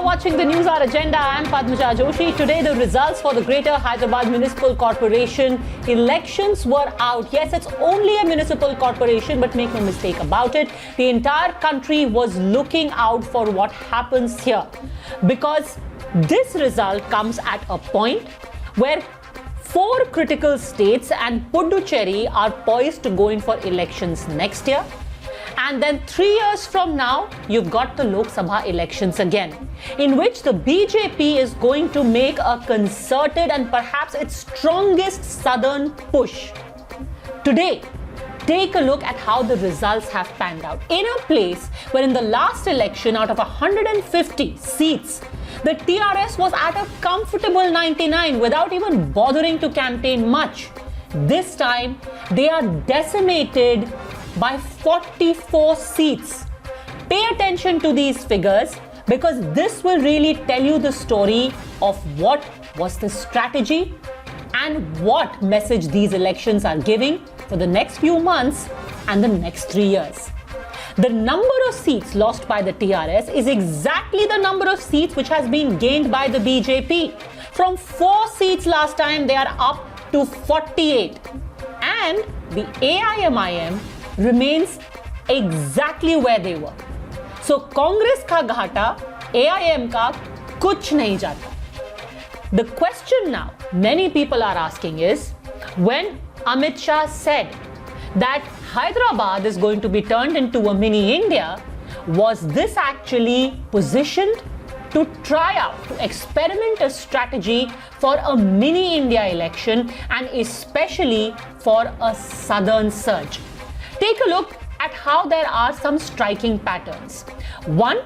watching the News Hour Agenda. I am Padmaja Joshi. Today, the results for the Greater Hyderabad Municipal Corporation elections were out. Yes, it's only a municipal corporation, but make no mistake about it. The entire country was looking out for what happens here, because this result comes at a point where 4 critical states and Puducherry are poised to go in for elections next year. And then 3 years from now, you've got the Lok Sabha elections again, in which the BJP is going to make a concerted and perhaps its strongest southern push. Today, take a look at how the results have panned out. In a place where in the last election, out of 150 seats, the TRS was at a comfortable 99 without even bothering to campaign much. This time, they are decimated by 44 seats. Pay attention to these figures, because this will really tell you the story of what was the strategy and what message these elections are giving for the next few months and the next 3 years. The number of seats lost by the TRS is exactly the number of seats which has been gained by the BJP. From 4 seats last time, they are up to 48. And the AIMIM remains exactly where they were. So Congress ka ghata, AIM ka kuch nahi jata. The question now many people are asking is, when Amit Shah said that Hyderabad is going to be turned into a mini India, was this actually positioned to try out, to experiment a strategy for a mini India election, and especially for a southern surge? Take a look at how there are some striking patterns. One,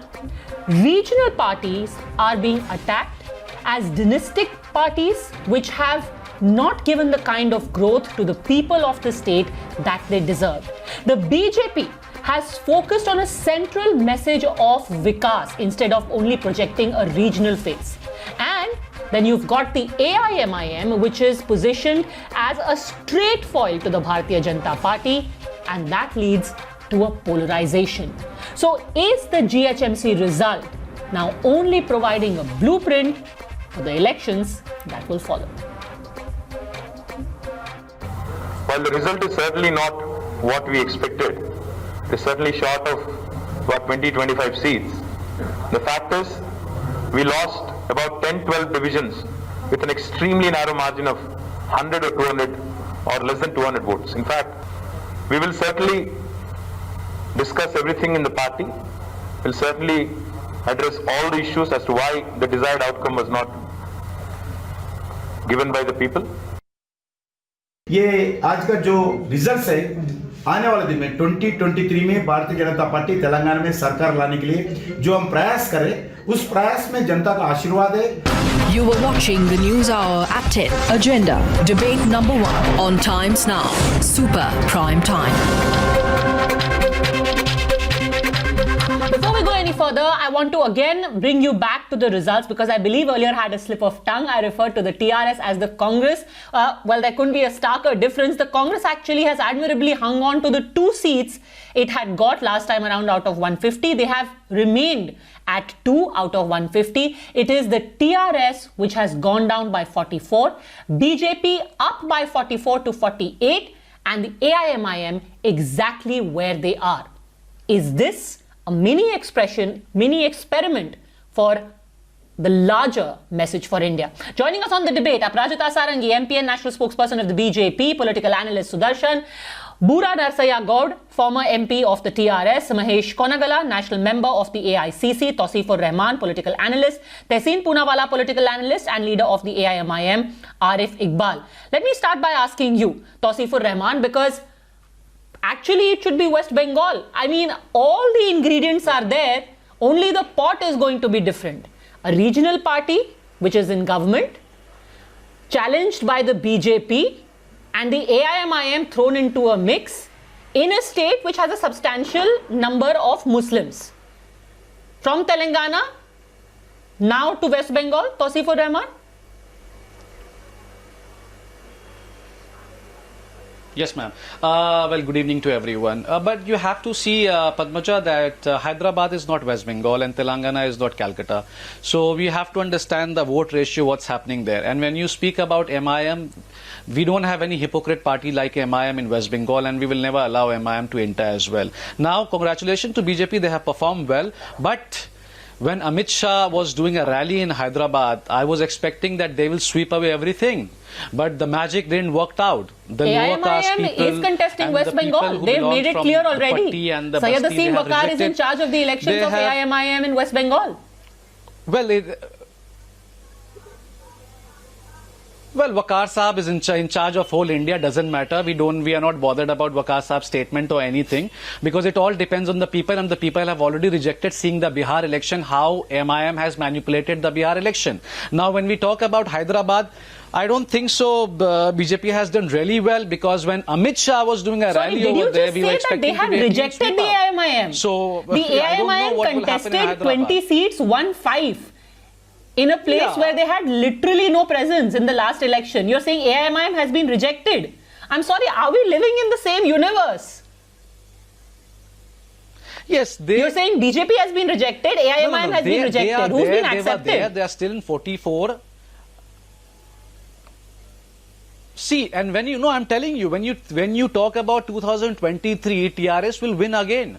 regional parties are being attacked as dynastic parties which have not given the kind of growth to the people of the state that they deserve. The BJP has focused on a central message of Vikas instead of only projecting a regional face. And then you've got the AIMIM, which is positioned as a straight foil to the Bharatiya Janata Party, and that leads to a polarization. So is the GHMC result now only providing a blueprint for the elections that will follow? While the result is certainly not what we expected, it is certainly short of about 20-25 seats. The fact is, we lost about 10-12 divisions with an extremely narrow margin of 100 or 200 or less than 200 votes. In fact, we will certainly discuss everything in the party. We'll certainly address all the issues as to why the desired outcome was not given by the people. ये आज का जो results है, आने वाले दिन में 2023 में भारतीय जनता पार्टी तेलंगाना में सरकार लाने के लिए जो हम प्रयास करें, उस प्रयास में जनता का आशीर्वाद है। You were watching the News Hour at 10. Agenda, debate number 1 on Times Now, Super Prime Time. Before we go any further, I want to again bring you back to the results, because I believe earlier I had a slip of tongue. I referred to the TRS as the Congress. Well, there couldn't be a starker difference. The Congress actually has admirably hung on to the 2 seats it had got last time around out of 150. They have remained at 2 out of 150. It is the TRS which has gone down by 44, BJP up by 44 to 48, and the AIMIM exactly where they are. Is this a mini experiment for the larger message for India? Joining us on the debate, Aparajita Sarangi, MP and national spokesperson of the BJP, political analyst Sudarshan, Bura Narsaya Gaud, former MP of the TRS, Mahesh Konagala, national member of the AICC, Tausifur Rahman, political analyst, Tehseen Poonawalla, political analyst and leader of the AIMIM, Arif Iqbal. Let me start by asking you, Tausifur Rahman, because actually it should be West Bengal. I mean, all the ingredients are there, only the pot is going to be different. A regional party which is in government, challenged by the BJP, and the AIMIM thrown into a mix in a state which has a substantial number of Muslims. From Telangana now to West Bengal, Tausifur Rahman? Yes, ma'am. Well, good evening to everyone. But you have to see, Padmaja, that Hyderabad is not West Bengal and Telangana is not Calcutta. So we have to understand the vote ratio, what's happening there. And when you speak about MIM, we don't have any hypocrite party like MIM in West Bengal, and we will never allow MIM to enter as well. Now, congratulations to BJP, they have performed well. But when Amit Shah was doing a rally in Hyderabad, I was expecting that they will sweep away everything. But the magic didn't work out. The lower caste AIMIM people is contesting and West the people Bengal. who They've belong made it from clear the already. Patti and the Syed Basti, they Asim have Waqar is in rejected. charge of the elections They of have- AIMIM in West Bengal. Well, Waqar Saab is in charge of whole India. Doesn't matter. We are not bothered about Waqar Saab's statement or anything, because it all depends on the people, and the people have already rejected seeing the Bihar election, how MIM has manipulated the Bihar election. Now, when we talk about Hyderabad, I don't think so. BJP has done really well, because when Amit Shah was doing a Sorry, rally did you over there, just we were say that expecting they had to be a clean rejected sweep the up. AIMIM? So The I don't know AIMIM what will happen in contested Hyderabad. 20 seats, won 5. In a place Yeah. where they had literally no presence in the last election. You're saying AIMIM has been rejected. I'm sorry, are we living in the same universe? Yes, You're saying BJP has been rejected, AIMIM has been rejected. Who's been accepted? They are still in 44. See, and when you know, I'm telling you, when you talk about 2023, TRS will win again.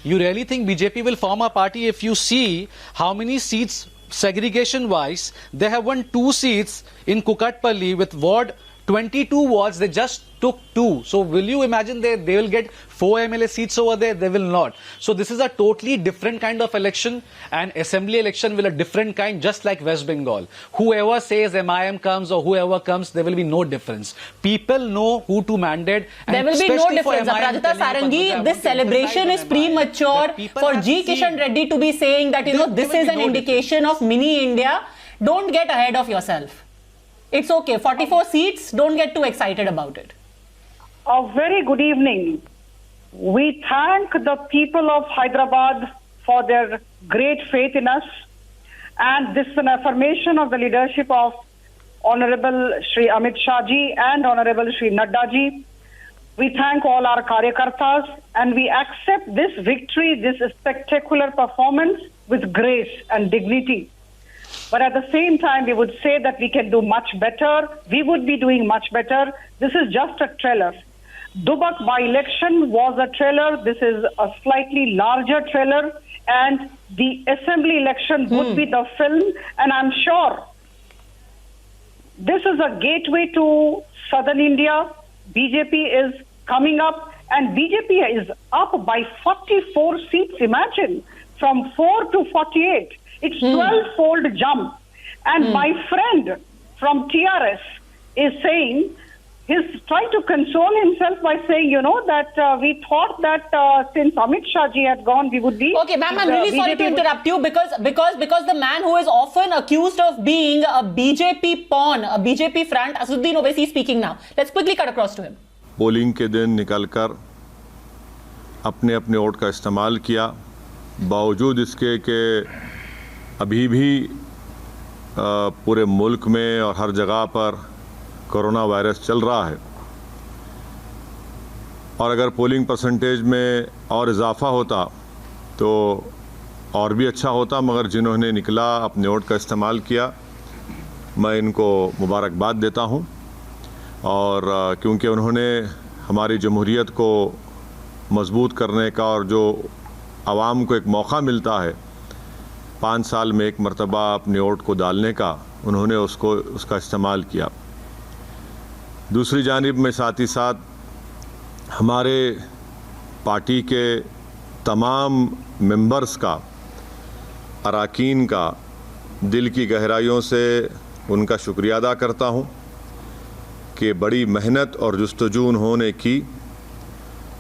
You really think BJP will form a party? If you see how many seats segregation wise, they have won 2 seats in Kukatpalli with ward 22 wards, they just took 2. So will you imagine they will get 4 MLA seats over there? They will not. So this is a totally different kind of election, and assembly election will a different kind, just like West Bengal. Whoever says MIM comes or whoever comes, there will be no difference. People know who to mandate. And There will be no especially for difference. MIM, Aparajita telling you, Padmaja, I Sarangi, want this to celebration emphasize is on premature that people for have G. Kishan seen- Reddy to be saying that, There this will is be an no indication of mini India. Don't get ahead of yourself. It's okay. 44 seats, don't get too excited about it. A very good evening. We thank the people of Hyderabad for their great faith in us, and this is an affirmation of the leadership of Honorable Shri Amit Shah ji and Honorable Shri Nadda ji. We thank all our Karyakartas, and we accept this victory, this spectacular performance with grace and dignity. But at the same time, we would say that we can do much better. We would be doing much better. This is just a trailer. Dubak by-election was a trailer. This is a slightly larger trailer. And the assembly election would be the film. And I'm sure this is a gateway to southern India. BJP is coming up. And BJP is up by 44 seats. Imagine, from 4 to 48. It's 12-fold jump. And my friend from TRS is saying, he's trying to console himself by saying, that we thought that since Amit Shah ji had gone, we would be... Okay, ma'am, I'm really sorry to interrupt you because the man who is often accused of being a BJP pawn, a BJP front, Asaduddin Owaisi is speaking now. Let's quickly cut across to him. Polling के दिन निकलकर अपने अपने vote का इस्तेमाल किया, बावजूद इसके कि अभी भी पूरे मुल्क में और हर जगह पर कोरोना वायरस चल रहा है। और अगर पोलिंग परसेंटेज में और इजाफा होता तो और भी अच्छा होता, मगर जिन्होंने निकला अपने वोट का इस्तेमाल किया, मैं इनको मुबारकबाद देता हूं। और क्योंकि उन्होंने हमारी जमहूरियत को मजबूत करने का और जो आवाम को एक मौका मिलता है 5 साल में एक मरतबा अपने वोट को डालने का, उन्होंने उसका इस्तेमाल किया। दूसरी जानिब में साथ ही साथ हमारे पार्टी के तमाम मेंबर्स का, अरकान का दिल की गहराइयों से उनका शुक्रिया अदा करता हूं कि बड़ी मेहनत और जुस्तजू उन्होंने की,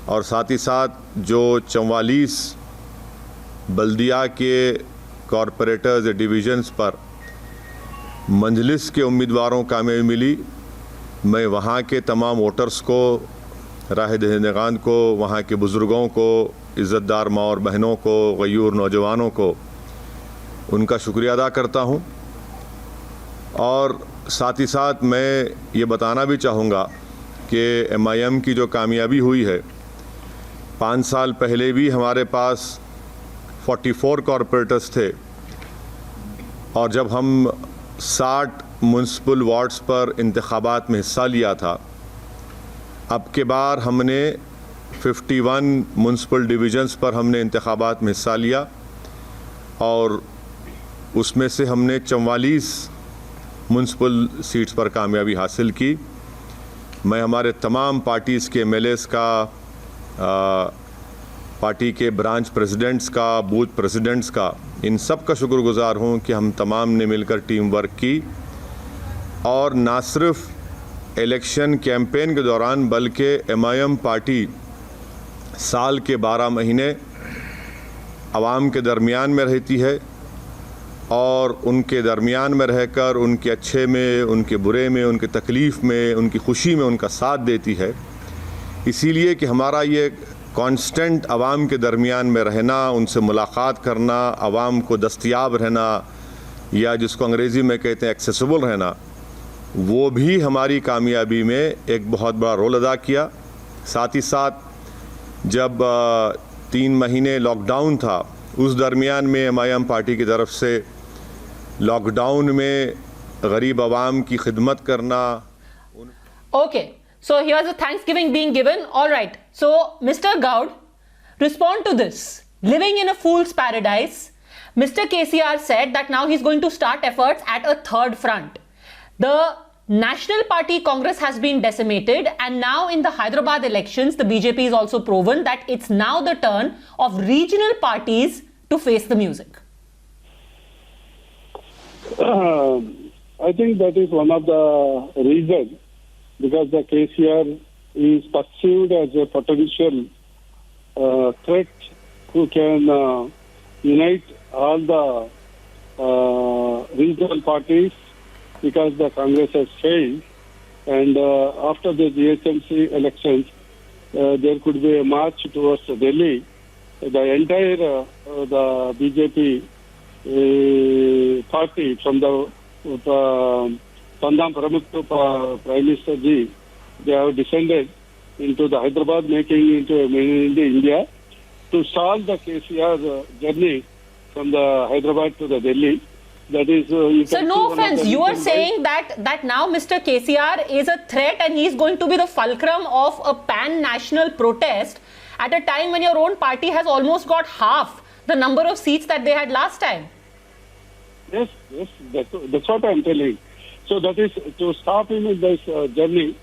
और साथ ही साथ जो 44 बल्दिया के कॉरपोरेटर्स डिवीज़न्स पर मंजलिस के उम्मीदवारों को कामयाबी मिली, मैं वहाँ के तमाम वोटर्स को, राह दहिंदगान को, वहाँ के बुज़ुर्गों को, इज़्ज़तदार माँ और बहनों को, गयूर नौजवानों को उनका शुक्रिया अदा करता हूँ। और साथ ही साथ मैं ये बताना भी चाहूँगा कि MIM की जो कामयाबी हुई है, 5 साल पहले भी हमारे पास 44 कॉरपोरेटर्स थे और जब हम 60 म्युनिसिपल वार्ड्स पर इंतखाबात में हिस्सा लिया था, अब के बार हमने 51 म्युनिसिपल डिवीजन्स पर हमने इंतखाबात में हिस्सा लिया और उसमें से हमने 44 म्युनिसिपल सीट्स पर कामयाबी हासिल की। मैं हमारे तमाम पार्टीज़ के MLAs का, पार्टी के ब्रांच प्रेसिडेंट्स का, बूथ प्रेसिडेंट्स का, इन सब का शुक्रगुजार हूँ कि हम तमाम ने मिलकर टीम वर्क की और ना सिर्फ इलेक्शन कैंपेन के दौरान बल्कि MIM पार्टी साल के 12 महीने आवाम के दरमियान में रहती है और उनके दरमियान में रहकर उनके अच्छे में, उनके बुरे में, उनके तकलीफ़ में, उनकी खुशी में उनका साथ देती है। इसीलिए कि हमारा ये कांस्टेंट आवाम के दरमियान में रहना, उनसे मुलाकात करना, आवाम को दस्तयाब रहना या जिसको अंग्रेज़ी में कहते हैं एक्सेसिबल रहना, वो भी हमारी कामयाबी में एक बहुत बड़ा रोल अदा किया। साथ ही साथ जब 3 महीने लॉकडाउन था, उस दरमियान में MIM पार्टी की तरफ से लॉकडाउन में गरीब आवाम की खिदमत करना। Okay, so here's a Thanksgiving being given. All right. So, Mr. Gaud, respond to this. Living in a fool's paradise, Mr. KCR said that now he's going to start efforts at a third front. The National Party Congress has been decimated, and now in the Hyderabad elections, the BJP is also proven that it's now the turn of regional parties to face the music. I think that is one of the reasons, because the KCR is perceived as a potential threat who can unite all the regional parties, because the Congress has failed, and after the GHMC elections, there could be a march towards Delhi. The entire the BJP party, from the Pandam Pramukh to Prime Minister Ji, they have descended into the Hyderabad, making into a mini India, to solve the KCR journey from the Hyderabad to the Delhi. That is, so no offense, you are saying that now Mr. KCR is a threat and he is going to be the fulcrum of a pan-national protest at a time when your own party has almost got half the number of seats that they had last time. Yes, that's what I am telling. So that is to stop him in this journey.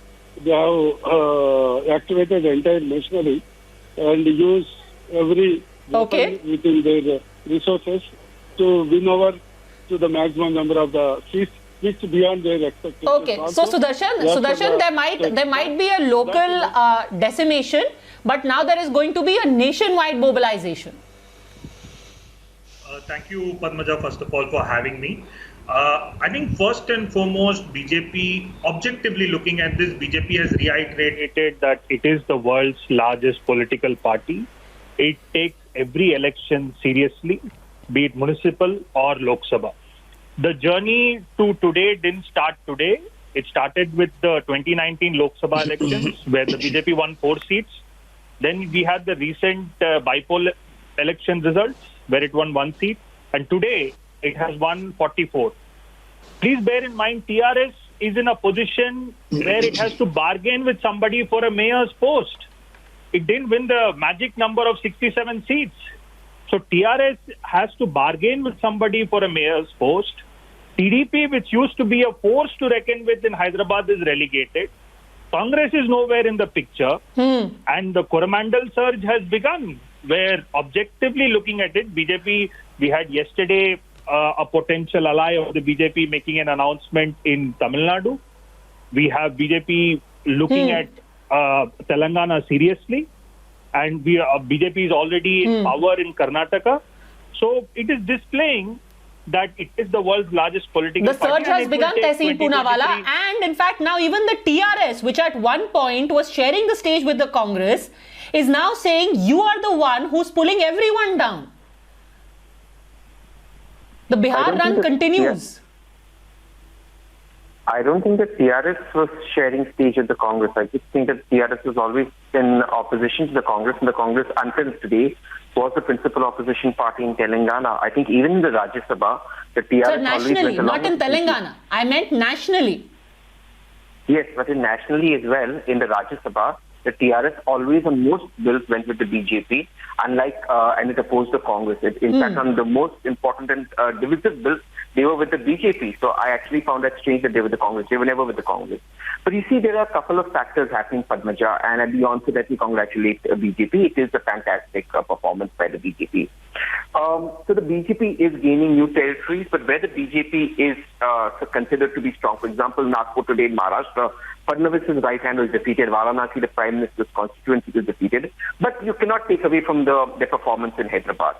They have activated the entire machinery and use every weapon within their resources to win over to the maximum number of the seats, which beyond their expectations. Okay, so Sudarshan, there might be a local decimation, but now there is going to be a nationwide mobilization. Thank you, Padmaja, first of all, for having me. I think first and foremost, BJP, objectively looking at this, BJP has reiterated that it is the world's largest political party. It takes every election seriously, be it municipal or Lok Sabha. The journey to today didn't start today. It started with the 2019 Lok Sabha elections, where the BJP won 4 seats. Then we had the recent bipolar election results, where it won 1 seat. And today, it has won 44. Please bear in mind, TRS is in a position where it has to bargain with somebody for a mayor's post. It didn't win the magic number of 67 seats. So TRS has to bargain with somebody for a mayor's post. TDP, which used to be a force to reckon with in Hyderabad, is relegated. Congress is nowhere in the picture. And the Coromandel surge has begun, where objectively looking at it, BJP, we had yesterday a potential ally of the BJP making an announcement in Tamil Nadu. We have BJP looking at Telangana seriously. And BJP is already in power in Karnataka. So it is displaying that it is the world's largest political party. The surge has begun, Tehseen Poonawalla. And in fact, now even the TRS, which at one point was sharing the stage with the Congress, is now saying you are the one who's pulling everyone down. The Bihar run continues. I don't think that TRS was sharing stage with the Congress. I just think that TRS was always in opposition to the Congress, and the Congress until today was the principal opposition party in Telangana. I think even in the Rajya Sabha, the TRS So nationally, not in Telangana. I meant nationally. Yes, but nationally as well, in the Rajya Sabha, the TRS always on most bills went with the BJP, unlike and it opposed the Congress. In fact, on the most important and divisive bills, they were with the BJP. So I actually found that strange that they were the Congress. They were never with the Congress. But you see, there are a couple of factors happening, Padmaja, and at the onset, let me congratulate BJP. It is a fantastic performance by the BJP. So the BJP is gaining new territories, but where the BJP is considered to be strong, for example, Nagpur today in Maharashtra, Fadnavis's right hand was defeated. Varanasi, the Prime Minister's constituency, was defeated. But you cannot take away from their performance in Hyderabad.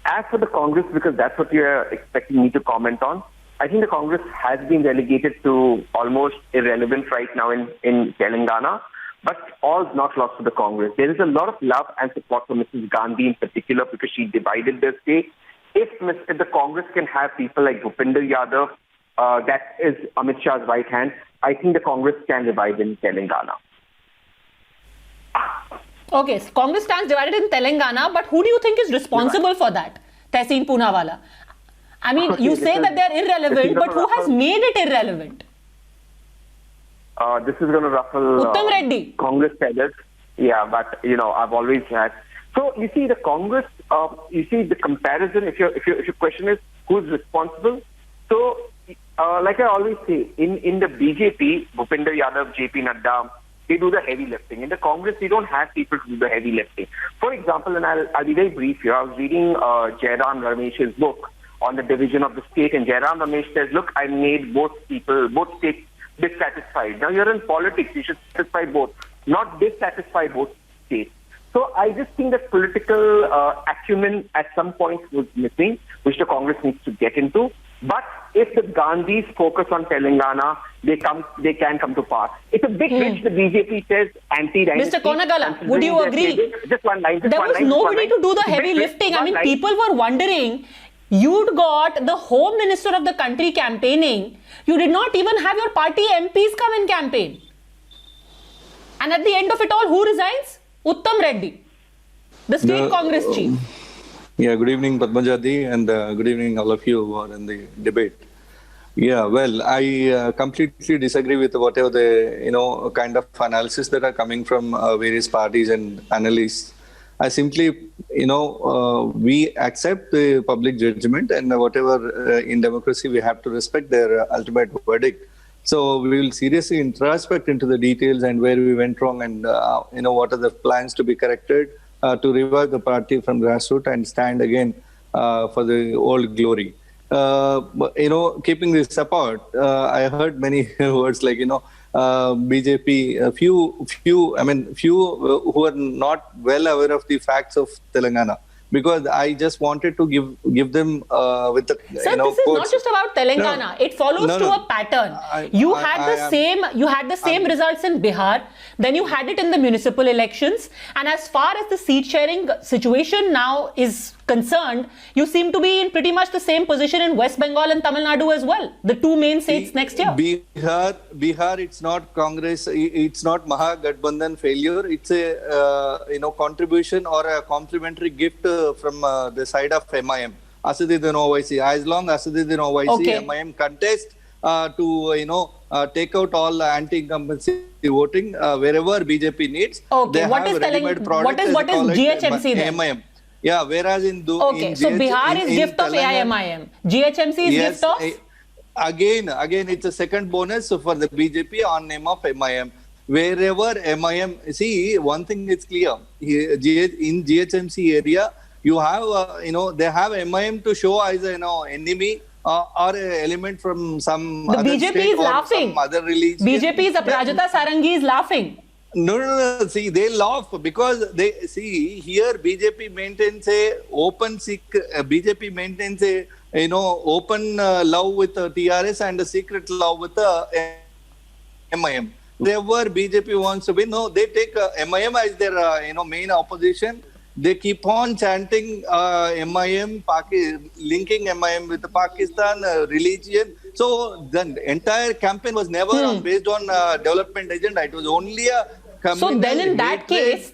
As for the Congress, because that's what you're expecting me to comment on, I think the Congress has been relegated to almost irrelevant right now in Telangana. But all's not lost to the Congress. There is a lot of love and support for Mrs. Gandhi in particular because she divided the state. If the Congress can have people like Bhupinder Yadav, that is Amit Shah's right hand, I think the Congress can revive in Telangana. Okay, so Congress stands divided in Telangana, but who do you think is responsible for that? Tehseen Poonawalla. I mean, you say that they're irrelevant, but who has made it irrelevant? This is going to ruffle Uttam Reddy. Congress feathers. Yeah, but, I've always had. So, you see, the Congress, you see, the comparison, if your question is who's responsible, so, like I always say, in the BJP, Bhupinder Yadav, JP Nadda, they do the heavy lifting. In the Congress, they don't have people to do the heavy lifting. For example, and I'll be very brief here, I was reading Jairam Ramesh's book on the division of the state, and Jairam Ramesh says, look, I made both states dissatisfied. Now you're in politics, you should satisfy both, not dissatisfy both states. So I just think that political acumen at some point was missing, which the Congress needs to get into. But if the Gandhis focus on Telangana, they can come to pass. It's a big reach. The BJP says anti-dynasty. Mr. Konagala, would you agree? Just one line. There was nobody to do the heavy lifting. I mean, people were wondering. You'd got the Home Minister of the country campaigning. You did not even have your party MPs come in campaign. And at the end of it all, who resigns? Uttam Reddy, the state Congress chief. Yeah, good evening, Padmajadi, and good evening, all of you who are in the debate. Yeah, well, I completely disagree with whatever the, kind of analysis that are coming from various parties and analysts. I simply, we accept the public judgment, and whatever in democracy, we have to respect their ultimate verdict. So we will seriously introspect into the details and where we went wrong, and what are the plans to be corrected to revive the party from grassroots and stand again for the old glory. Keeping this apart, I heard many words like BJP, few who are not well aware of the facts of Telangana. Because I just wanted to give them with the Sir, this is not just about Telangana. It follows to a pattern. You had the same results in Bihar. Then you had it in the municipal elections. And as far as the seat sharing situation now is concerned, you seem to be in pretty much the same position in West Bengal and Tamil Nadu as well. The two main states next year. Bihar, it's not Congress, it's not Mahagathbandhan failure. It's a contribution or a complimentary gift from the side of MIM. Asaduddin Owaisi. As long as Asaduddin Owaisi, MIM contest to take out all anti-incumbency voting wherever BJP needs. Okay, what is GHMC then? MIM. Yeah, whereas in so Bihar is gift of AIMIM. GHMC is gift of? Again, it's a second bonus for the BJP on name of MIM. Wherever MIM, see, one thing is clear. In GHMC area, you have, they have MIM to show as an enemy or an element from some the other BJP state is or laughing. Some other religion. BJP's Aprajita Sarangi is laughing. No. See, they laugh because they see here BJP maintains a open BJP maintains a open love with TRS and a secret love with MIM. Wherever BJP wants to win, they take MIM as their main opposition. they keep on chanting MIM, linking MIM with Pakistan, religion. So the entire campaign was never based on development agenda. It was only a so then in that case,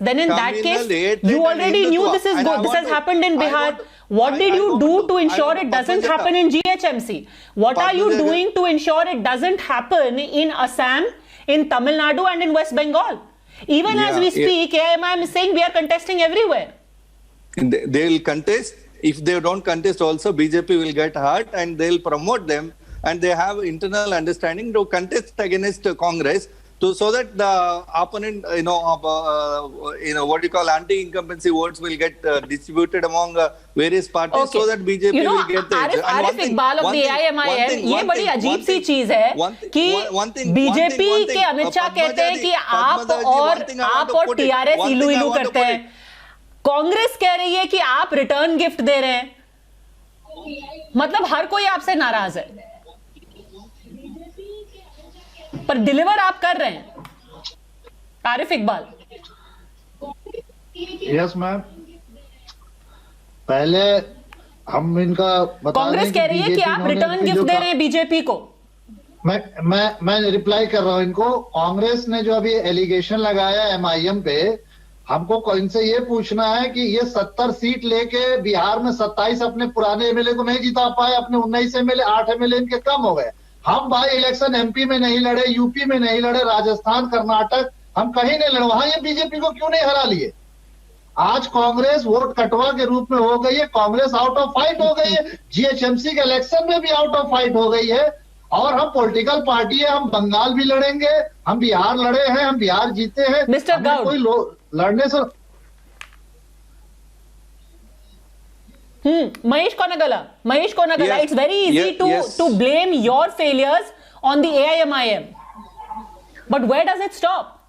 you already knew this is good. This has happened in Bihar. What did you do to ensure it doesn't happen in GHMC? What are you doing to ensure it doesn't happen in Assam, in Tamil Nadu and in West Bengal? Even as we speak, AIMIM is saying we are contesting everywhere. They will contest. If they don't contest also, BJP will get hurt and they will promote them. And they have internal understanding to contest against Congress. So that the opponent, what you call anti-incumbency votes will get distributed among various parties, so that BJP will get the edge. Arif Iqbal of the AIMIM, ये बड़ी अजीब सी चीज है कि BJP के अमित शाह कहते हैं कि आप और टीआरएस इलू करते हैं, कांग्रेस कह रही है कि आप रिटर्न गिफ्ट दे रहे हैं, मतलब हर कोई आपसे नाराज है, पर डिलीवर आप कर रहे हैं. आरिफ इकबाल. यस मैम, पहले हम इनका कांग्रेस कह रही है कि आप रिटर्न गिफ्ट दे रहे हैं बीजेपी को. मैं रिप्लाई कर रहा हूं इनको. कांग्रेस ने जो अभी एलिगेशन लगाया एमआईएम पे, हमको इनसे ये पूछना है कि ये 70 सीट लेके बिहार में 27 अपने पुराने एमएलए को नहीं जिता पाए, अपने 19 एमएलए 8 एमएलए इनके कम हो गए. हम बाई इलेक्शन एमपी में नहीं लड़े, यूपी में नहीं लड़े, राजस्थान, कर्नाटक, हम कहीं नहीं लड़े, वहां ये बीजेपी को क्यों नहीं हरा लिए? आज कांग्रेस वोट कटवा के रूप में हो गई है, कांग्रेस आउट ऑफ फाइट हो गई है, जीएचएमसी के इलेक्शन में भी आउट ऑफ फाइट हो गई है. और हम पॉलिटिकल पार्टी है, हम बंगाल भी लड़ेंगे, हम बिहार लड़े हैं, हम बिहार जीते हैं. मिस्टर गौड़, कोई लड़ने से Mahesh Konagala, it's very easy to blame your failures on the AIMIM. But where does it stop?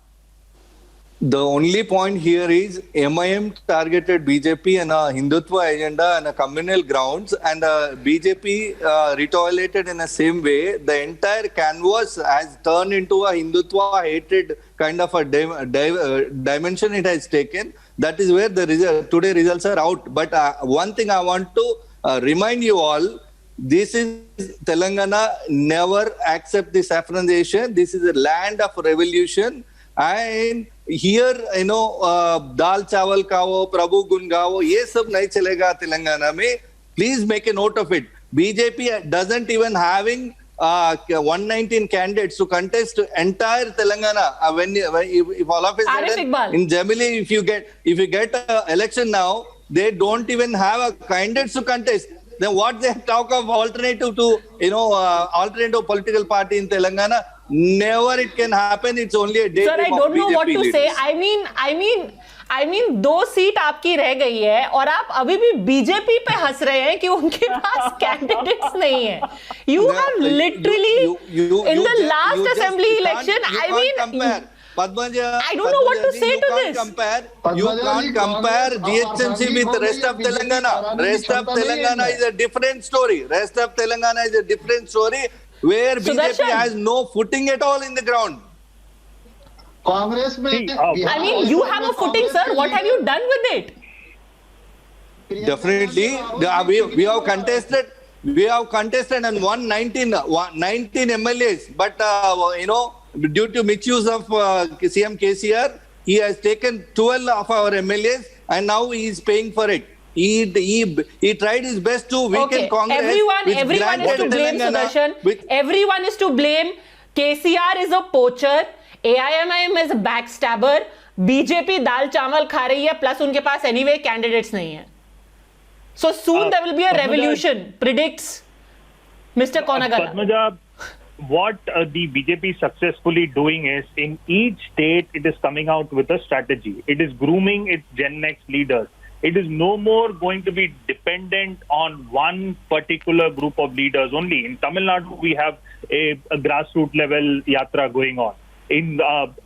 The only point here is MIM targeted BJP and a Hindutva agenda and a communal grounds, and BJP retaliated in the same way. The entire canvas has turned into a Hindutva hatred kind of a dimension it has taken. That is where the today results are out. But one thing I want to remind you all, this is Telangana, never accept this saffronization. This is a land of revolution. And here, dal chawal kao, prabhu gun gao, ye sab nahi chalega Telangana mein. Please make a note of it. BJP doesn't even having 119 candidates to contest entire Telangana. If all of a sudden in Jamili, if you get an election now, they don't even have a candidates to contest. Then what they talk of alternative to alternative political party in Telangana? Never it can happen. It's only a day. Sir, I don't know what to say. I mean 2 seat आपकी रह गई है और आप अभी भी BJP पे हंस रहे हैं कि उनके पास कैंडिडेट्स नहीं है. You have literally in the last assembly election, I mean, I don't know what to say to this. You can't compare GHMC with the rest of Telangana. Rest of Telangana is a different story. Rest of Telangana is a different story where BJP has no footing at all in the ground. Congress I mean, you have a footing, sir. What have you done with it? Definitely, we have contested. We have contested and won 19 MLAs. But due to misuse of CM KCR, he has taken 12 of our MLAs, and now he is paying for it. He tried his best to weaken Congress. Everyone is to blame, Sudarshan. Everyone is to blame. KCR is a poacher. AIMIM is a backstabber. BJP दाल चावल खा रही है, plus उनके पास anyway candidates नहीं है. So soon there will be a revolution, predicts Mr. Konagala. Padmaja, what the BJP is successfully doing is, in each state it is coming out with a strategy. It is grooming its Gen Next leaders. It is no more going to be dependent on one particular group of leaders only. In Tamil Nadu, we have a grassroots level yatra going on. In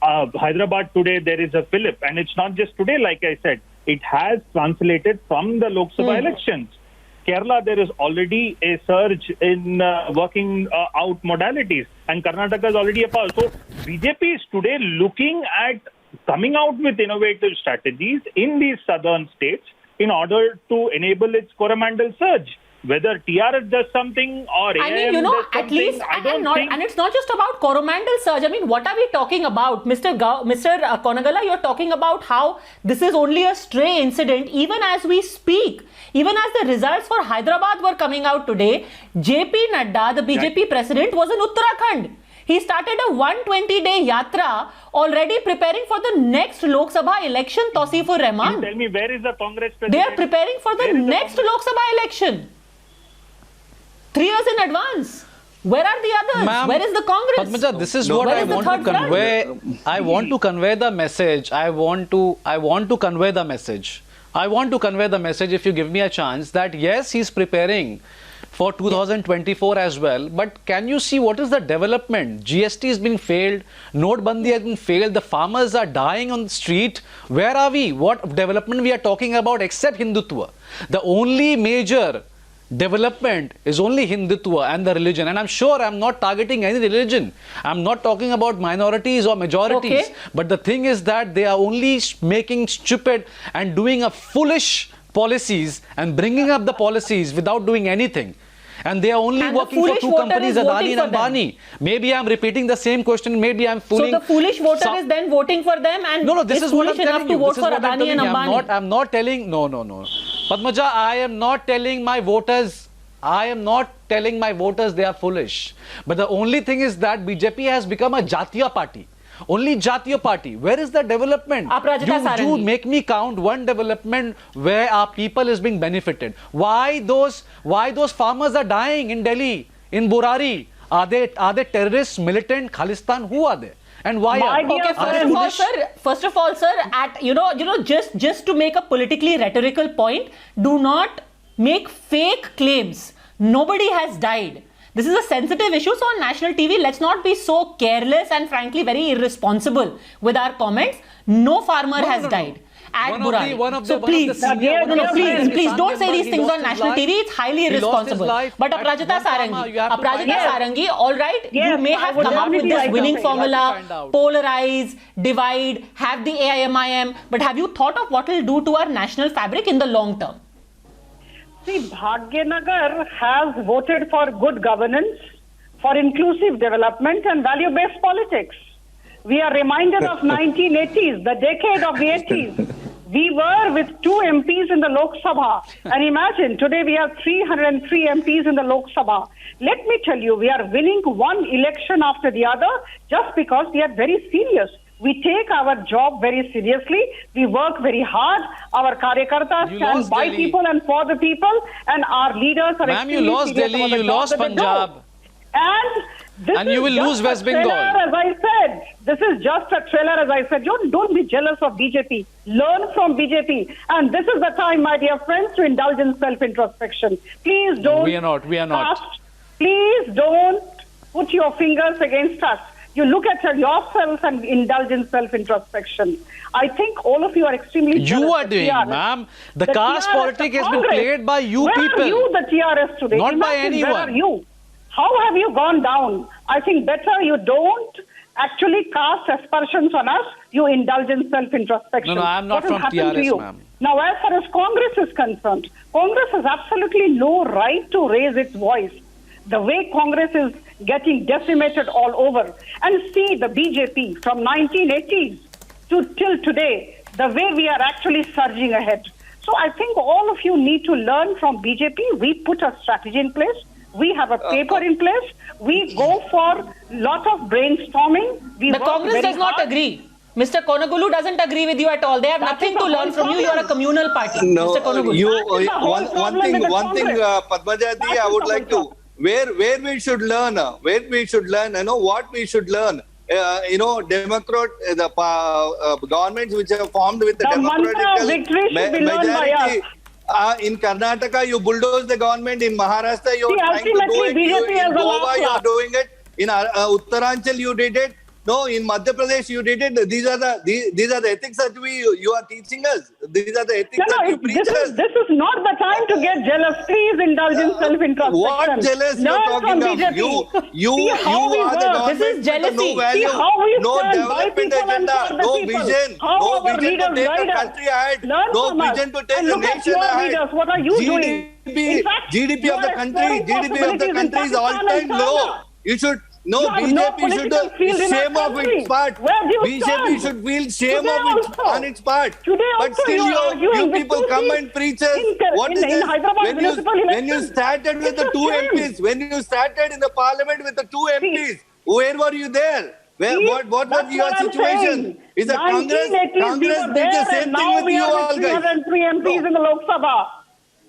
Hyderabad today, there is a fillip, and it's not just today, like I said. It has translated from the Lok Sabha elections. Kerala, there is already a surge in working out modalities, and Karnataka is already a power. So BJP is today looking at coming out with innovative strategies in these southern states in order to enable its Coromandel surge. Whether TRS does something or AIM I mean, does something, at least, I don't think... and it's not just about Coromandel surge. I mean, what are we talking about? Mr. Konagala, you're talking about how this is only a stray incident even as we speak. Even as the results for Hyderabad were coming out today, JP Nadda, the BJP president, was in Uttarakhand. He started a 120-day yatra already preparing for the next Lok Sabha election, Tausifur Rahman. Tell me, where is the Congress president? They are preparing for the next Lok Sabha election. 3 years in advance. Where are the others? Where is the Congress? Padmaja, this is what I want to convey. I want to convey the message. I want to convey the message. I want to convey the message, if you give me a chance, that yes, he's preparing for 2024 as well. But can you see what is the development? GST has been failed. Notebandi has been failed. The farmers are dying on the street. Where are we? What development we are talking about except Hindutva? The only major development is only Hindutva and the religion. And I'm sure I'm not targeting any religion. I'm not talking about minorities or majorities. Okay. But the thing is that they are only making stupid and doing a foolish policies and bringing up the policies without doing anything. And they are only working for two companies, Adani and Ambani. Maybe I'm repeating the same question. Maybe I'm fooling. So the foolish voter is then voting for them and no, this is what I'm telling you. Vote for Adani and Ambani. I'm not telling. No. Padmaja, I am not telling my voters. They are foolish. But the only thing is that BJP has become a Jatiya party. Only Jatiya party. Where is the development? You make me count one development where our people is being benefited. Why those farmers are dying in Delhi, in Burari? Are they terrorists, militant, Khalistan? Who are they? And why are they? Okay, first of all, sir, just to make a politically rhetorical point, do not make fake claims. Nobody has died. This is a sensitive issue, so on national TV, let's not be so careless and frankly very irresponsible with our comments. No farmer has died at Burari. So please, please don't say these things on national TV. It's highly irresponsible. But Aprajita Sarangi, all right, you may have come up with this winning formula, polarize, divide, have the AIMIM, but have you thought of what it will do to our national fabric in the long term? See, Bhagyanagar has voted for good governance, for inclusive development and value-based politics. We are reminded of 1980s, the decade of the 80s. We were with 2 MPs in the Lok Sabha. And imagine, today we have 303 MPs in the Lok Sabha. Let me tell you, we are winning one election after the other just because we are very serious. We take our job very seriously. We work very hard. Our karyakartas stand by people and for the people. And our leaders are extremely serious. Ma'am, you lost Delhi, you lost Punjab. And you will lose West Bengal. As I said, this is just a trailer, as I said. Don't be jealous of BJP. Learn from BJP. And this is the time, my dear friends, to indulge in self-introspection. Please don't. We are not. Please don't put your fingers against us. You look at yourself and indulge in self-introspection. I think all of you are extremely jealous. You are doing, ma'am. The caste politics has been played by you people. Where are you, the TRS today? Not by anyone. Where are you? How have you gone down? I think better you don't actually cast aspersions on us. You indulge in self-introspection. No, I'm not from TRS, ma'am. Now, as far as Congress is concerned, Congress has absolutely no right to raise its voice. The way Congress is getting decimated all over. And see the BJP from 1980s to till today, the way we are actually surging ahead. So I think all of you need to learn from BJP. We put a strategy in place. We have a paper in place. We go for lot of brainstorming. The Congress does not agree. Mr. Konagulu doesn't agree with you at all. They have nothing to learn from you. You are a communal party. No, Mr. Konagulu. One thing, Padmajadi, I would like to, where we should learn, what we should learn. Democrat, the governments which are formed with the democratic majority. In Karnataka, you bulldoze the government. In Maharashtra, you are trying to do it. In Goa, you are doing it. In Uttaranchal, you did it. No, in Madhya Pradesh you did it. These are the ethics that you are teaching us. These are the ethics that you preach us. This is not the time to get jealous. Please indulge in self-introspection. What jealous you're talking of? You are the government This is jealousy. with no value, See how we no stand by development people and agenda, for the no people. vision, How no our vision to leaders take the guide us. country ahead, Learn no from us. vision to take And the look at nation your ahead. leaders. What are you doing? In fact, GDP you of the are country, exploring GDP of the possibilities in country is Pakistan all-time and low. China. You should no You have no BJP political should field in our shame of country. its part. Where do you BJP stand? should feel shame Today of also. on its part. Today But also still you are arguing you with people two come seats and preach us. What is in this? Hyderabad municipal When you elections. started with It's the a two shame. MPs, when you started in the parliament with the two MPs, where were you there? What was That's your what I'm situation? saying. Is the Congress 1980s we did were the there, same and thing now with we you are all with guys? 303 MPs in the Lok Sabha.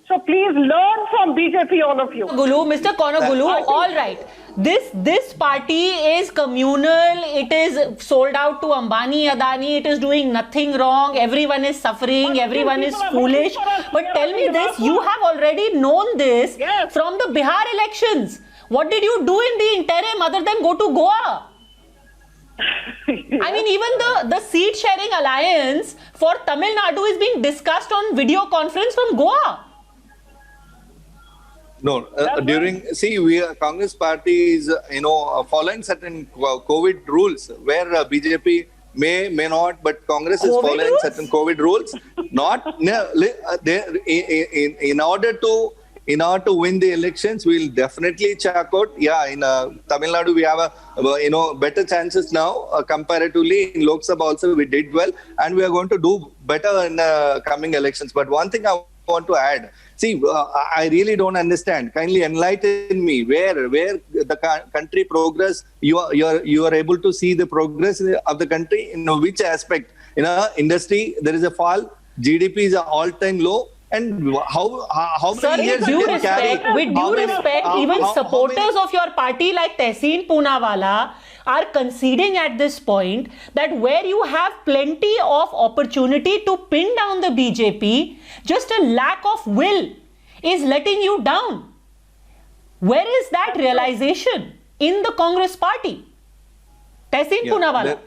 So please learn from BJP, all of you. Gulu, Mr. Konagulu, all right. This party is communal. It is sold out to Ambani, Adani. It is doing nothing wrong. Everyone is suffering. Everyone is foolish. But tell me this: you have already known this from the Bihar elections. What did you do in the interim other than go to Goa? I mean, even the seat sharing alliance for Tamil Nadu is being discussed on video conference from Goa. No, we Congress party is following certain COVID rules where BJP may not, but Congress is following certain COVID rules. In order to win the elections, we'll definitely check out. Yeah, in Tamil Nadu we have better chances now comparatively. In Lok Sabha also we did well, and we are going to do better in coming elections. But one thing I want to add. See, I really don't understand. Kindly enlighten me. Where the country progress? You are able to see the progress of the country in which aspect? In industry, there is a fall. GDP is an all-time low. And how many years you can carry? With due respect, even supporters of your party like Tehseen Poonawalla are conceding at this point that where you have plenty of opportunity to pin down the BJP, just a lack of will is letting you down. Where is that realization in the Congress party? Tehseen Poonawalla.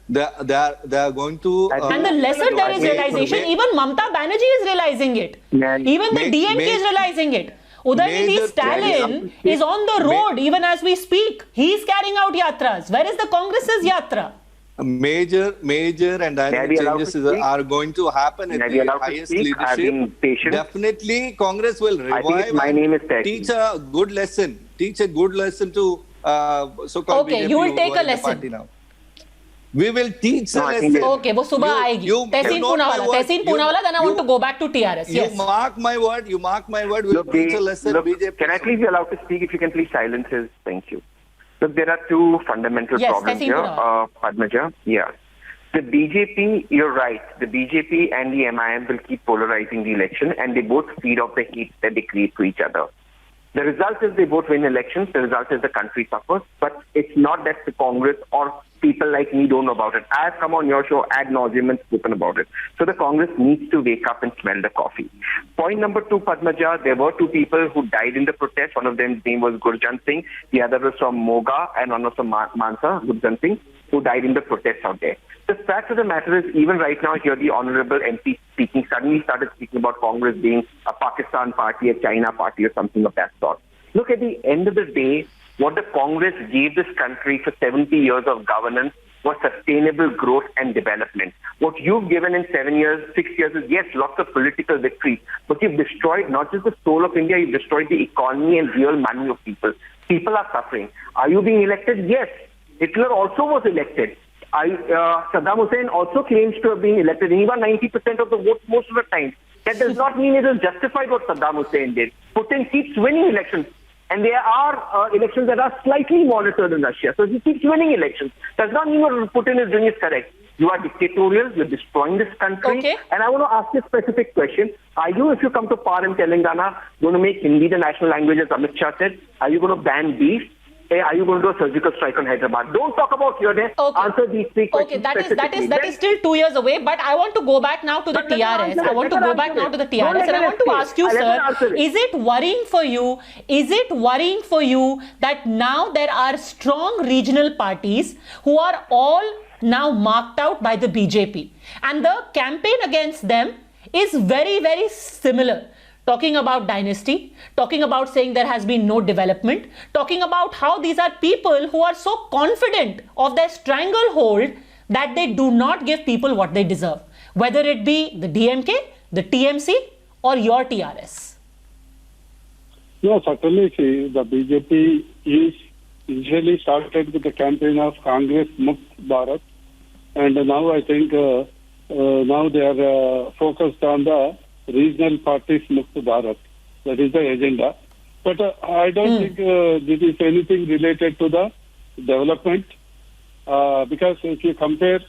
They are going to... and the lesser there is realization, even Mamata Banerjee is realizing it. Even the DMK is realizing it. Udayanithi Stalin is on the road even as we speak. He is carrying out yatras. Where is the Congress's yatra? Major and dynamic changes are going to happen at the highest leadership. Definitely, Congress will revive. My name is teach a good lesson. Teach a good lesson to so-called BJP. You will take a lesson. Now. We will teach a lesson. Okay, वो सुबह आएगी. Tehseen Poonawalla. Then I want to go back to TRS. You mark my word. We'll teach a lesson. BJP. Can I please be allowed to speak? If you can please silence his. Thank you. Look, there are two fundamental problems here, Padmaja. Yeah. The BJP, you're right. The BJP and the MIM will keep polarizing the election, and they both feed off the heat that they create to each other. The result is they both win elections. The result is the country suffers. But it's not that the Congress or people like me don't know about it. I have come on your show ad nauseum and spoken about it. So the Congress needs to wake up and smell the coffee. Point number two, Padmaja, there were two people who died in the protest. One of them's name was Gurjant Singh. The other was from Moga, and one was from Mansa, Gurjant Singh, who died in the protests out there. The fact of the matter is, even right now, here the honorable MP speaking suddenly started speaking about Congress being a Pakistan party, a China party, or something of that sort. Look, at the end of the day, what the Congress gave this country for 70 years of governance was sustainable growth and development. What you've given in 6 years is, yes, lots of political victories, but you've destroyed not just the soul of India, you've destroyed the economy and real money of people. People are suffering. Are you being elected? Yes. Hitler also was elected. Saddam Hussein also claims to have been elected, and he won 90% of the vote most of the time. That does not mean it is justified what Saddam Hussein did. Putin keeps winning elections, and there are elections that are slightly monitored in Russia. So he keeps winning elections. Does not mean what Putin is doing is correct. You are dictatorial, you're destroying this country. Okay. And I want to ask you a specific question. Are you, if you come to power in Telangana, going to make Hindi the national language as Amit Shah said? Are you going to ban beef? hey, are you going to do a surgical strike on Hyderabad? Don't talk about here. Answer these three questions. Okay, that is still 2 years away. But I want to go back now to the TRS. I want to go back now to the TRS, and I want to ask you, sir, is it worrying for you? Is it worrying for you that now there are strong regional parties who are all now marked out by the BJP, and the campaign against them is very, very similar? Talking about dynasty, talking about saying there has been no development, talking about how these are people who are so confident of their stranglehold that they do not give people what they deserve, whether it be the DMK, the TMC, or your TRS. No, certainly, see, the BJP is initially started with the campaign of Congress Mukt Bharat, and now I think now they are focused on the regional parties Mukt Bharat. That is the agenda. But I don't think this is anything related to the development, because if you compare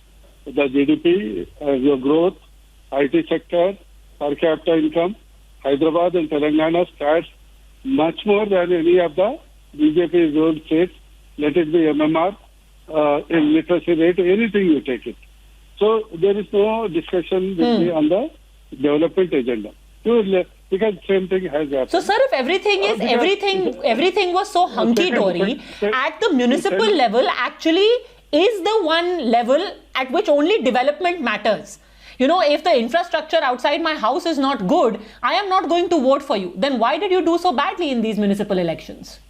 the GDP, your growth, IT sector, per capita income, Hyderabad and Telangana stats much more than any of the BJP ruled states. Let it be MMR, in literacy rate, anything you take it. So there is no discussion with me on the development agenda. Because same thing has happened. So, sir, if everything was so hunky-dory, at the municipal level actually is the one level at which only development matters. You know, if the infrastructure outside my house is not good, I am not going to vote for you. Then why did you do so badly in these municipal elections?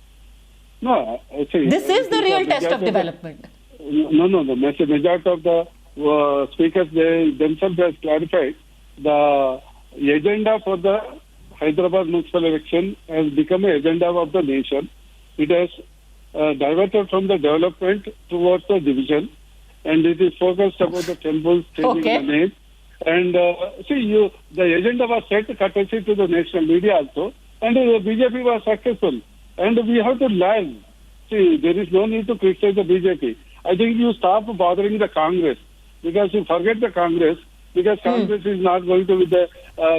No, see, this is the real test of development. No. The majority of the speakers, they themselves have clarified the agenda for the Hyderabad municipal election has become an agenda of the nation. It has diverted from the development towards the division, and it is focused about the temples, changing the name. And the agenda was set courtesy to the national media also, and the BJP was successful. And we have to learn. See, there is no need to criticize the BJP. I think you stop bothering the Congress, because you forget the Congress, because Congress is not going to with the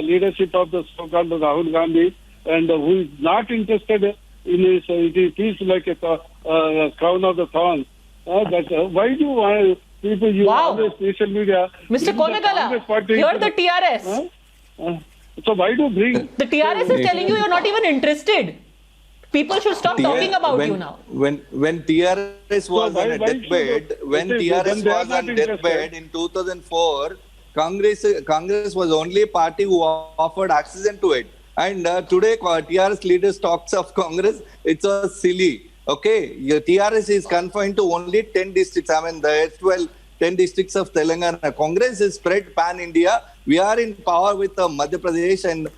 leadership of the so-called Rahul Gandhi, and who is not interested in his, it is like a crown of the thorns. Why do you want people use all the social media? Mr. Konagala, you're the TRS. So why do you bring... The TRS is telling you you're not even interested. People should stop talking about you now. When TRS was on a deathbed, in 2004, Congress was only a party who offered access to it. And today, TRS leaders talks of Congress. It's so silly. Okay, your TRS is confined to only 10 districts. I mean, the 10 districts of Telangana. Congress is spread pan-India. We are in power with Madhya Pradesh, and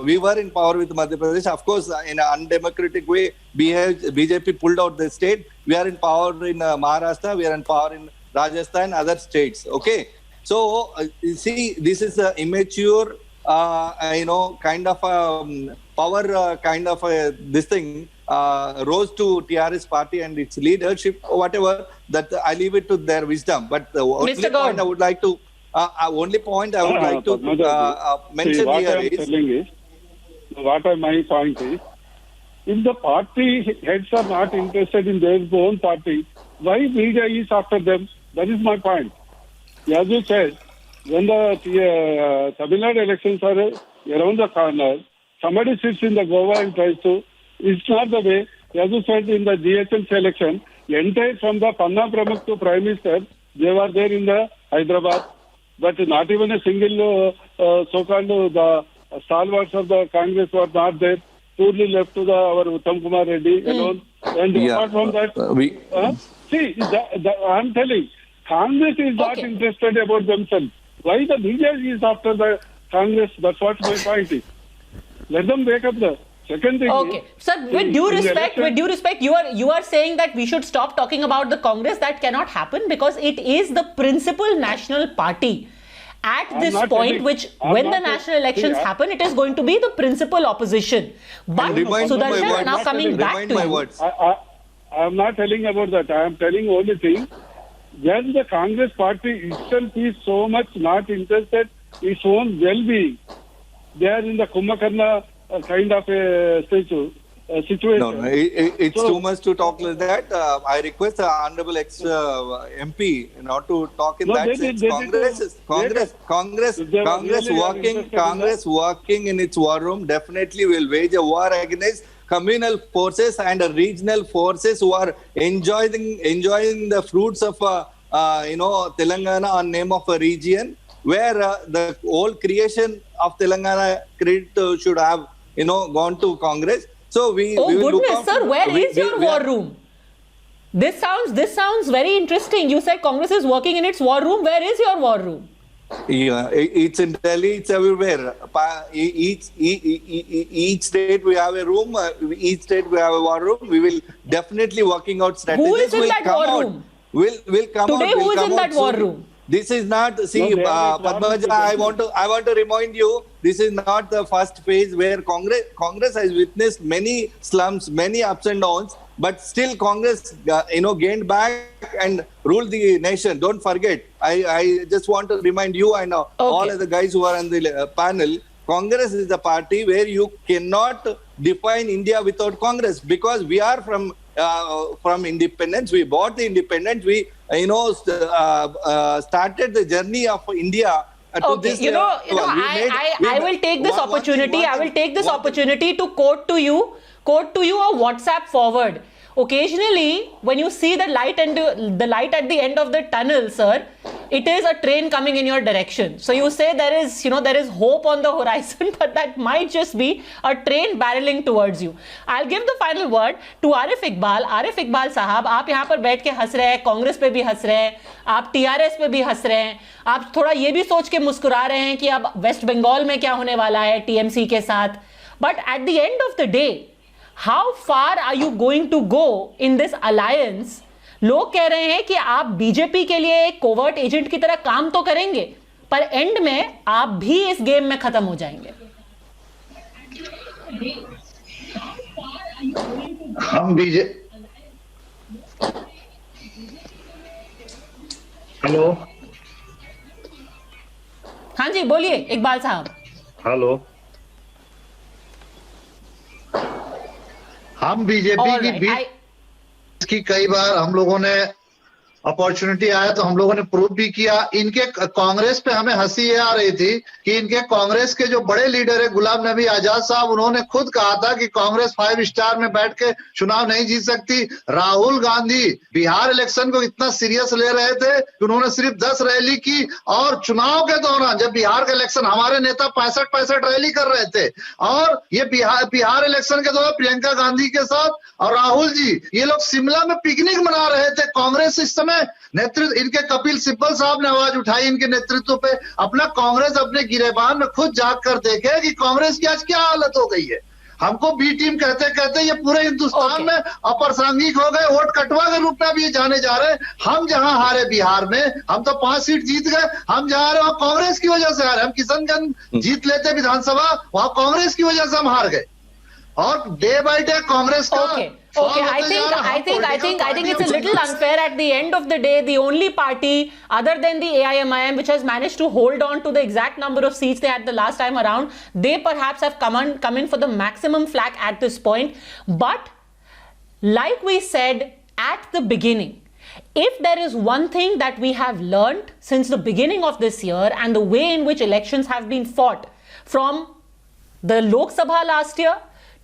we were in power with Madhya Pradesh. Of course, in an undemocratic way, BJP pulled out the state. We are in power in Maharashtra. We are in power in Rajasthan, other states. Okay, so you see, this is an immature, kind of power, kind of this thing. Rose to TRS party and its leadership, whatever, that I leave it to their wisdom. But the only point I would like to mention here is... What my point is, if the party heads are not interested in their own party, why media is after them? That is my point. As you said, when the Tamil Nadu elections are around the corner, somebody sits in the Goa and tries to... It's not the way. As you said, in the GHM election, entire from the Panna Pramukh to Prime Minister, they were there in the Hyderabad, but not even a single so-called the stalwarts of the Congress were not there. Purely left to our Uttam Kumar Reddy alone. And apart from that, I'm telling, Congress is not interested about themselves. Why the media is after the Congress? That's what my point is. Let them wake up the... Second thing is, sir, with due respect, you are saying that we should stop talking about the Congress. That cannot happen because it is the principal national party. At this point, when the national elections happen, it is going to be the principal opposition. But Sudarshan, now coming back to you. I am not telling about that. I am telling only thing. When the Congress party itself is so much not interested in its own well-being, they are in the Kumbhakarna kind of a statue. situation. No, it's too much to talk like that. I request the honorable MP not to talk in that sense. Congress working in its war room definitely will wage a war against communal forces and regional forces who are enjoying the fruits of Telangana on name of a region where the whole creation of Telangana credit should have gone to Congress. So we will goodness, sir, where is your war room? This sounds very interesting. You said Congress is working in its war room. Where is your war room? Yeah, it's in Delhi. It's everywhere. Each state we have a room. Each state we have a war room. We will definitely working out strategies. Who is in that war room? Will come today? Out. Who is in that war room? This is not, Padmaja, I want to remind you, this is not the first phase where Congress has witnessed many slumps, many ups and downs, but still Congress, gained back and ruled the nation. Don't forget. I just want to remind you and all of the guys who are on the panel, Congress is the party where you cannot define India without Congress, because we are from independence. We bought the independence. We started the journey of India to this. I will take this opportunity. I will take this opportunity to quote to you a WhatsApp forward. Occasionally, when you see the light at the end of the tunnel, sir, it is a train coming in your direction. So you say there is hope on the horizon, but that might just be a train barreling towards you. I'll give the final word to Arif Iqbal. Arif Iqbal साहब, आप यहाँ पर बैठ के हंस रहे हैं, कांग्रेस पे भी हंस रहे हैं, आप TRS पे भी हंस रहे हैं, आप थोड़ा ये भी सोच के मुस्कुरा रहे हैं कि अब वेस्ट बंगाल में क्या होने वाला है TMC के साथ. But at the end of the day, how far are you going to go in this alliance? लोग कह रहे हैं कि आप बीजेपी के लिए एक कोवर्ट एजेंट की तरह काम तो करेंगे, पर एंड में आप भी इस गेम में खत्म हो जाएंगे. हम हेलो, हाँ जी बोलिए इकबाल साहब. हेलो, हम बीजेपी की बीच की कई बार हम लोगों ने अपॉर्चुनिटी आया तो हम लोगों ने प्रूव भी किया. इनके कांग्रेस पे हमें हंसी ये आ रही थी कि इनके कांग्रेस के जो बड़े लीडर है गुलाम नबी आजाद साहब, उन्होंने खुद कहा था कि कांग्रेस 5 स्टार में बैठ के चुनाव नहीं जीत सकती. राहुल गांधी बिहार इलेक्शन को इतना सीरियस ले रहे थे कि उन्होंने सिर्फ 10 रैली की, और चुनाव के दौरान जब बिहार का इलेक्शन, हमारे नेता 65 रैली कर रहे थे, और ये बिहार इलेक्शन के दौरान प्रियंका गांधी के साथ और राहुल जी ये लोग शिमला में पिकनिक मना रहे थे. कांग्रेस इस समय नेतृत्व, इनके कपिल सिब्बल साहब ने आवाज उठाई इनके नेतृत्व पे. अपना कांग्रेस अपने गिरेबान में खुद जाग कर देखे कि कांग्रेस की आज क्या हालत हो गई है. हमको बी टीम कहते कहते ये पूरे हिंदुस्तान में अप्रासंगिक हो गए, वोट कटवा के रूप में भी जाने जा रहे हैं. हम जहां हारे बिहार में, हम तो 5 सीट जीत गए, हम जहां हारे वहां कांग्रेस की वजह से हारे. हम किशनगंज जीत लेते विधानसभा, वहां कांग्रेस की वजह से हम हार गए, और डे बाय डे कांग्रेस का Okay, I think it's a little unfair. At the end of the day, the only party other than the AIMIM which has managed to hold on to the exact number of seats they had the last time around, they perhaps have come in for the maximum flack at this point. But like we said at the beginning, if there is one thing that we have learned since the beginning of this year and the way in which elections have been fought, from the Lok Sabha last year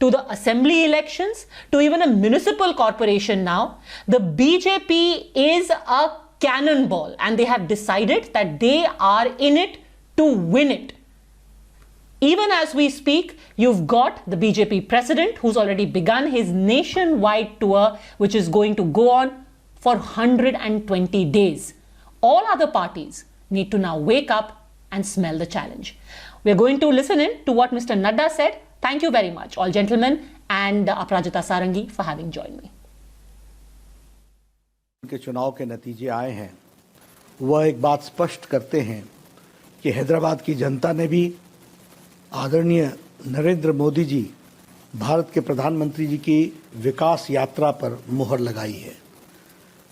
to the assembly elections, to even a municipal corporation now, the BJP is a cannonball and they have decided that they are in it to win it. Even as we speak, you've got the BJP president who's already begun his nationwide tour, which is going to go on for 120 days. All other parties need to now wake up and smell the challenge. We're going to listen in to what Mr. Nadda said. Thank you very much, all gentlemen, and Aparajita Sarangi for having joined me. के चुनाव के नतीजे आए हैं, वह एक बात स्पष्ट करते हैं कि हैदराबाद की जनता ने भी आदरणीय नरेंद्र मोदी जी, भारत के प्रधानमंत्री जी की विकास यात्रा पर मुहर लगाई है.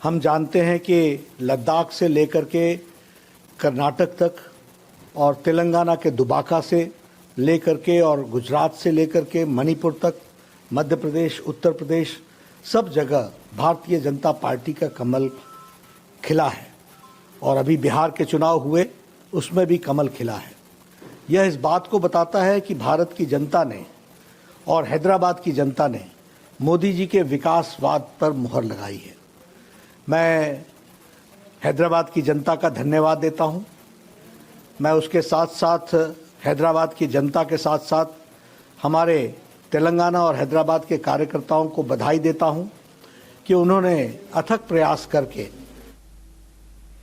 हम जानते हैं कि लद्दाख से लेकर के कर्नाटक तक और तेलंगाना के दुबाका से लेकर के और गुजरात से लेकर के मणिपुर तक मध्य प्रदेश, उत्तर प्रदेश, सब जगह भारतीय जनता पार्टी का कमल खिला है और अभी बिहार के चुनाव हुए उसमें भी कमल खिला है। यह इस बात को बताता है कि भारत की जनता ने और हैदराबाद की जनता ने मोदी जी के विकासवाद पर मुहर लगाई है। मैं हैदराबाद की जनता का धन्यवाद देता हूं। मैं उसके साथ साथ हैदराबाद की जनता के साथ साथ हमारे तेलंगाना और हैदराबाद के कार्यकर्ताओं को बधाई देता हूं कि उन्होंने अथक प्रयास करके